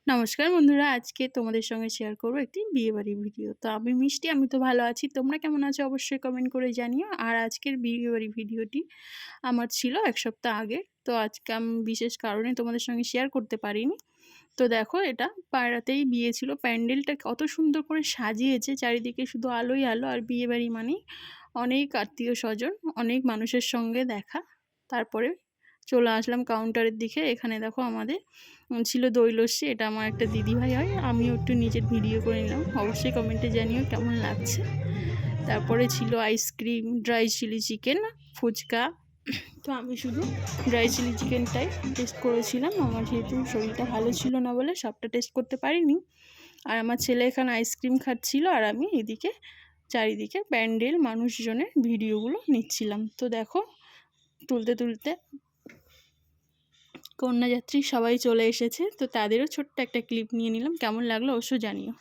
নমস্কার বন্ধুরা, আজকে তোমাদের সঙ্গে শেয়ার করব একটি বিয়েবাড়ির ভিডিও। তো আমি মিষ্টি, আমি তো ভালো আছি। তোমরা কেমন আছো অবশ্যই কমেন্ট করে জানিও। আর আজকের বিয়েবাড়ির ভিডিওটি আমার ছিল ১ সপ্তাহ আগের। তো আজকে আমি বিশেষ কারণে তোমাদের সঙ্গে শেয়ার করতে পারিনি। তো দেখো, এটা পাড়াতেই বিয়ে ছিল। প্যান্ডেলটা কত সুন্দর করে সাজিয়েছে, চারিদিকে শুধু আলোই আলো। আর বিয়েবাড়ি মানেই অনেক আত্মীয়-স্বজন, অনেক মানুষের সঙ্গে দেখা। তারপরে চলে আসলাম কাউন্টারের দিকে। এখানে দেখো আমাদের ছিল দই লস্যি। এটা আমার একটা দিদিভাই হয়, আমিও একটু নিজের ভিডিও করে নিলাম। অবশ্যই কমেন্টে জানিও কেমন লাগছে। তারপরে ছিল ice cream, dry chilli chicken, phuchka. তো আমি শুধু ড্রাই চিলি চিকেনটাই টেস্ট করেছিলাম। আমার যেহেতু শরীরটা ভালো ছিল না বলে সবটা টেস্ট করতে পারিনি। আর আমার ছেলে এখানে আইসক্রিম খাচ্ছিল, আর আমি এদিকে চারিদিকে প্যান্ডেল, মানুষজনের ভিডিওগুলো নিচ্ছিলাম। তো দেখো, তুলতে তুলতে কন্যাযাত্রী সবাই চলে এসেছে। তো তাদেরও ছোট্ট একটা ক্লিপ নিয়ে নিলাম। কেমন লাগলো অবশ্যই জানিও।